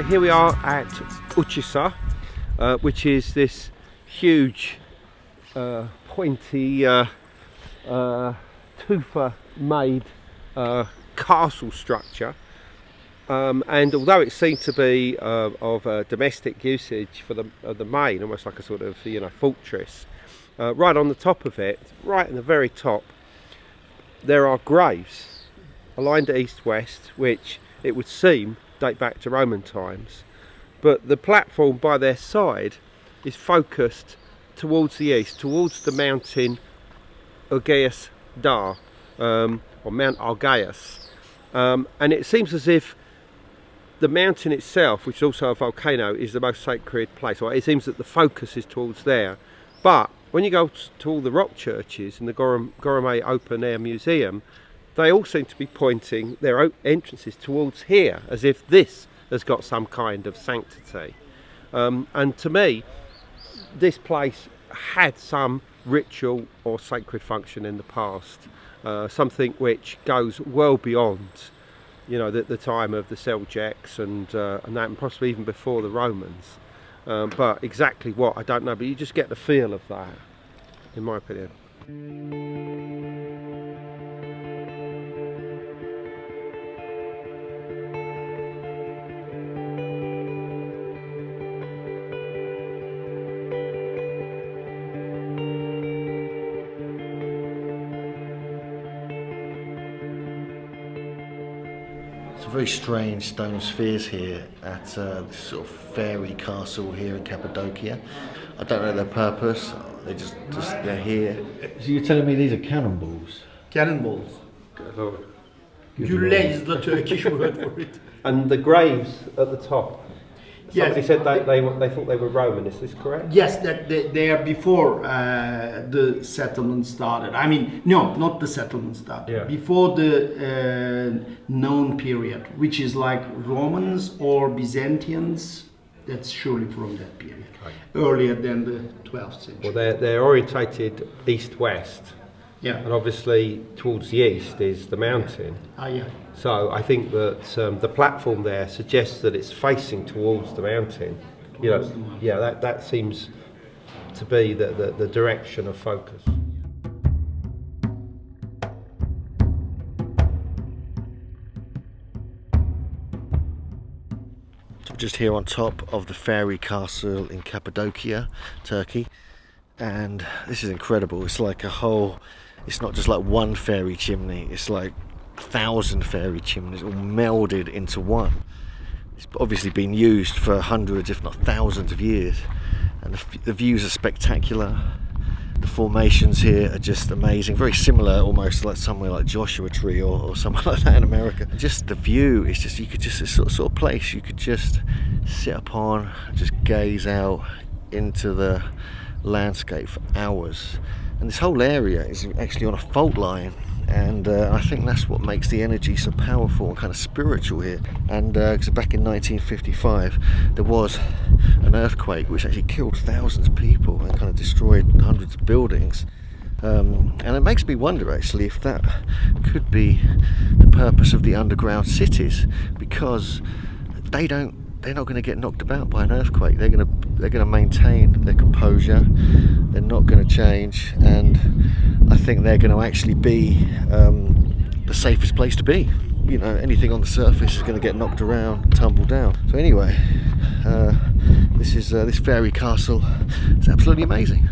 Okay, here we are at Uchisar, which is this huge, pointy, tufa-made castle structure. And although it seemed to be of domestic usage for the main, almost like a sort of fortress, right on the top of it, right in the very top, there are graves aligned east-west, which it would seem date back to Roman times, but the platform by their side is focused towards the east, towards the mountain Urgeus Dar, or Mount Argeus, and it seems as if the mountain itself, which is also a volcano, is the most sacred place, or it seems that the focus is towards there. But when you go to all the rock churches in the Goreme Open Air Museum, they all seem to be pointing their entrances towards here, as if this has got some kind of sanctity. And to me, this place had some ritual or sacred function in the past, something which goes well beyond, the time of the Seljuks and that, and possibly even before the Romans. But exactly what, I don't know, but you just get the feel of that, in my opinion. Very strange stone spheres here at this sort of fairy castle here in Cappadocia. I don't know their purpose, they're here. So you're telling me these are cannonballs? Cannonballs. Gülle is the Turkish word for it. And the graves at the top, somebody yes. said they thought they were Roman, is this correct? Yes, that they are before the settlement started. I mean, no, not the settlement started. Yeah. Before the known period, which is like Romans or Byzantines. That's surely from that period, earlier than the 12th century. Well, they're orientated east-west. Yeah. And obviously towards the east is the mountain. Yeah. So I think that the platform there suggests that it's facing towards the mountain. That seems to be the direction of focus. So we're just here on top of the fairy castle in Cappadocia, Turkey, and this is incredible. It's like it's not just like one fairy chimney, it's like 1,000 fairy chimneys all melded into one. It's obviously been used for hundreds, if not thousands of years, and the views are spectacular. The formations here are just amazing, very similar almost like somewhere like Joshua Tree or somewhere like that in America. Just the view is just, it's a sort of place you could just sit upon, just gaze out into the landscape for hours. And this whole area is actually on a fault line, and I think that's what makes the energy so powerful and kind of spiritual here. And because back in 1955 there was an earthquake which actually killed thousands of people and kind of destroyed hundreds of buildings, and it makes me wonder actually if that could be the purpose of the underground cities, because they're not going to get knocked about by an earthquake. They're going to maintain their composure. They're not going to change, and I think they're going to actually be the safest place to be. Anything on the surface is going to get knocked around, tumble down. So anyway, this fairy castle is absolutely amazing.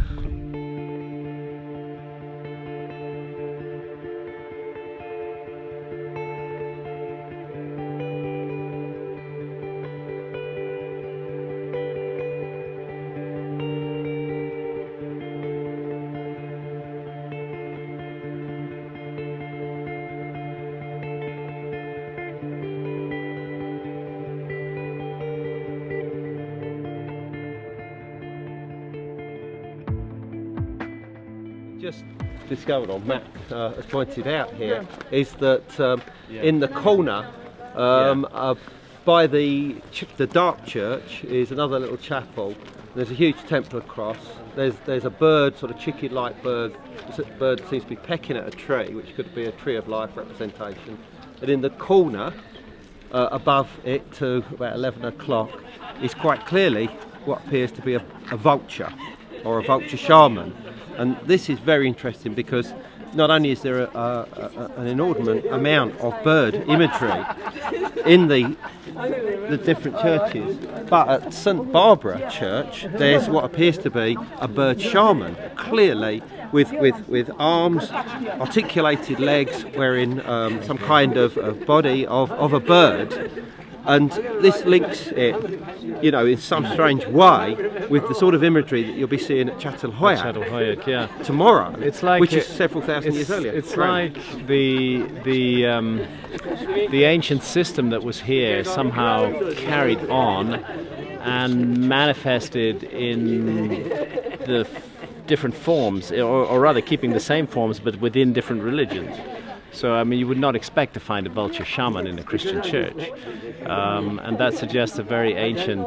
Just discovered, or Matt has pointed out here, is that in the corner by the Dark Church is another little chapel. There's a huge Templar cross. There's a bird, sort of chicken-like bird. This bird seems to be pecking at a tree, which could be a tree of life representation. And in the corner above it to about 11 o'clock is quite clearly what appears to be a vulture or a vulture shaman. And this is very interesting because not only is there an inordinate amount of bird imagery in the different churches, but at St Barbara Church there's what appears to be a bird shaman, clearly with arms, articulated legs, wearing some kind of body of a bird. And this links it, in some strange way with the sort of imagery that you'll be seeing at Çatalhöyük, yeah. tomorrow, It's like which is several thousand years earlier. It's like the ancient system that was here somehow carried on and manifested in the different forms, or rather keeping the same forms but within different religions. So, I mean, you would not expect to find a vulture shaman in a Christian church. And that suggests a very ancient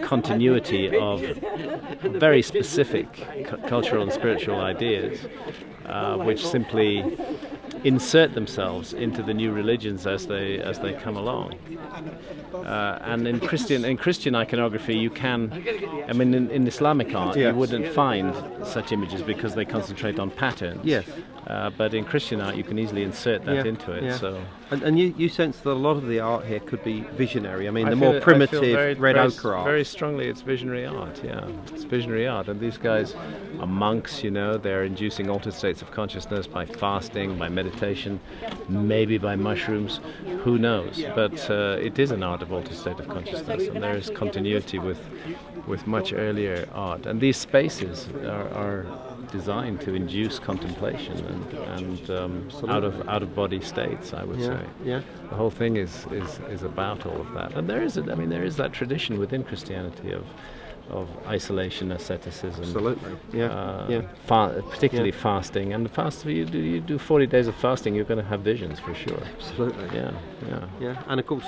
continuity of very specific cultural and spiritual ideas, which simply insert themselves into the new religions as they come along. And in Christian iconography, you can, I mean, in Islamic art, Yes. you wouldn't find such images because they concentrate on patterns. Yes. But in Christian art, you can easily insert that into it. Yeah. So, and you sense that a lot of the art here could be visionary. I mean, I the feel- more I feel primitive red ochre art. very strongly, it's visionary art. Yeah, it's visionary art, and these guys are monks. They're inducing altered states of consciousness by fasting, by meditation, maybe by mushrooms. Who knows? But it is an art of altered state of consciousness, and there is continuity with much earlier art. And these spaces are designed to induce contemplation and out of body states, I would say. Yeah. The whole thing is about all of that, and there is that tradition within Christianity of isolation, asceticism. Absolutely. Yeah. Particularly fasting, and you do 40 days of fasting, you're going to have visions for sure. Absolutely. Yeah. And of course,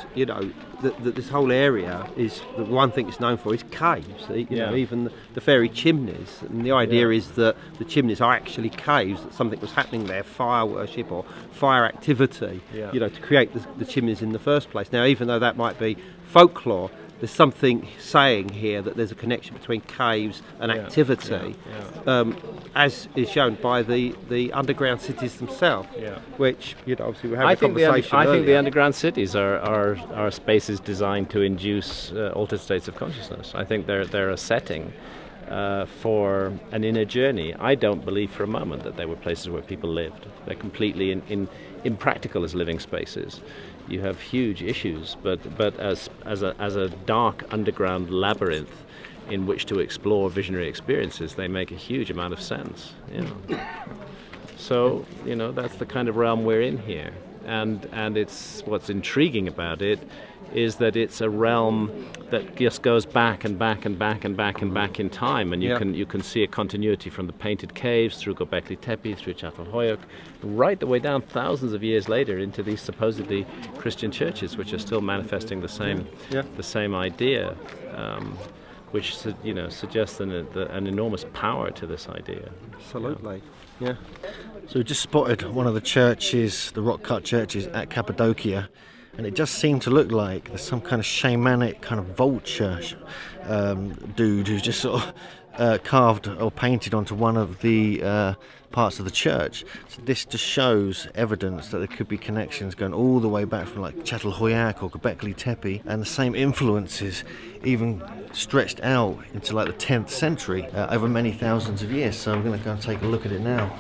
this whole area is the one thing it's known for is caves. Even the fairy chimneys, and the idea is that the chimneys are actually caves. That something was happening there, fire worship or fire activity. Yeah. To create the chimneys in the first place. Now, even though that might be folklore, there's something saying here that there's a connection between caves and activity, as is shown by the underground cities themselves, which obviously we have a conversation I think the earlier. underground cities are spaces designed to induce altered states of consciousness. I think they're a setting for an inner journey. I don't believe for a moment that they were places where people lived. They're completely impractical as living spaces. You have huge issues, but as a dark underground labyrinth in which to explore visionary experiences, they make a huge amount of sense. So that's the kind of realm we're in here, and it's what's intriguing about it is that it's a realm that just goes back and back and back and back and back in time, and you can see a continuity from the painted caves through Gobekli Tepe, through Çatalhöyük, right the way down thousands of years later into these supposedly Christian churches, which are still manifesting the same idea, which suggests an enormous power to this idea. Absolutely. Yeah. So we just spotted one of the churches, the rock-cut churches at Cappadocia, and it just seemed to look like there's some kind of shamanic kind of vulture dude who's just sort of carved or painted onto one of the parts of the church. So this just shows evidence that there could be connections going all the way back from like Çatalhöyük or Gobekli Tepe, and the same influences even stretched out into like the 10th century over many thousands of years. So I'm going to go and take a look at it now.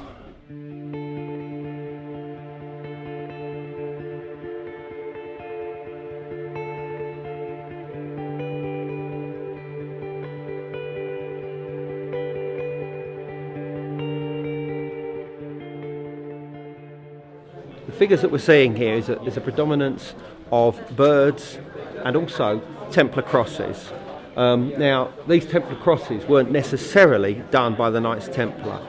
The figures that we're seeing here is a predominance of birds and also Templar crosses. Now, these Templar crosses weren't necessarily done by the Knights Templar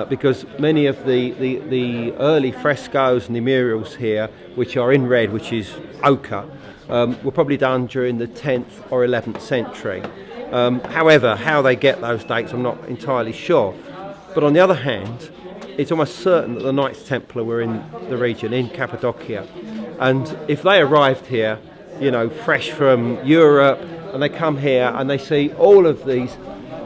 because many of the early frescoes and the murals here, which are in red, which is ochre, were probably done during the 10th or 11th century. However, how they get those dates, I'm not entirely sure. But on the other hand, it's almost certain that the Knights Templar were in the region, in Cappadocia. And if they arrived here, you know, fresh from Europe, and they come here and they see all of these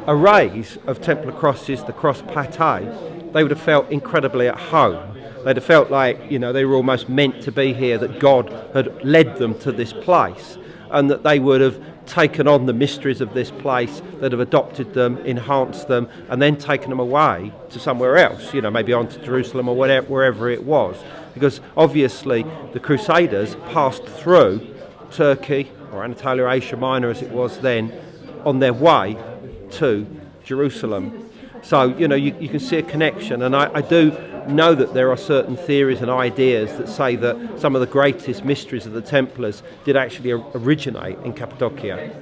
arrays of Templar crosses, the cross pate, they would have felt incredibly at home. They'd have felt like, you know, they were almost meant to be here, that God had led them to this place, and that they would have taken on the mysteries of this place, that have adopted them, enhanced them, and then taken them away to somewhere else, you know, maybe on to Jerusalem or whatever, wherever it was. Because obviously the Crusaders passed through Turkey, or Anatolia, Asia Minor as it was then, on their way to Jerusalem. So, you know, you can see a connection, and I do know that there are certain theories and ideas that say that some of the greatest mysteries of the Templars did actually originate in Cappadocia.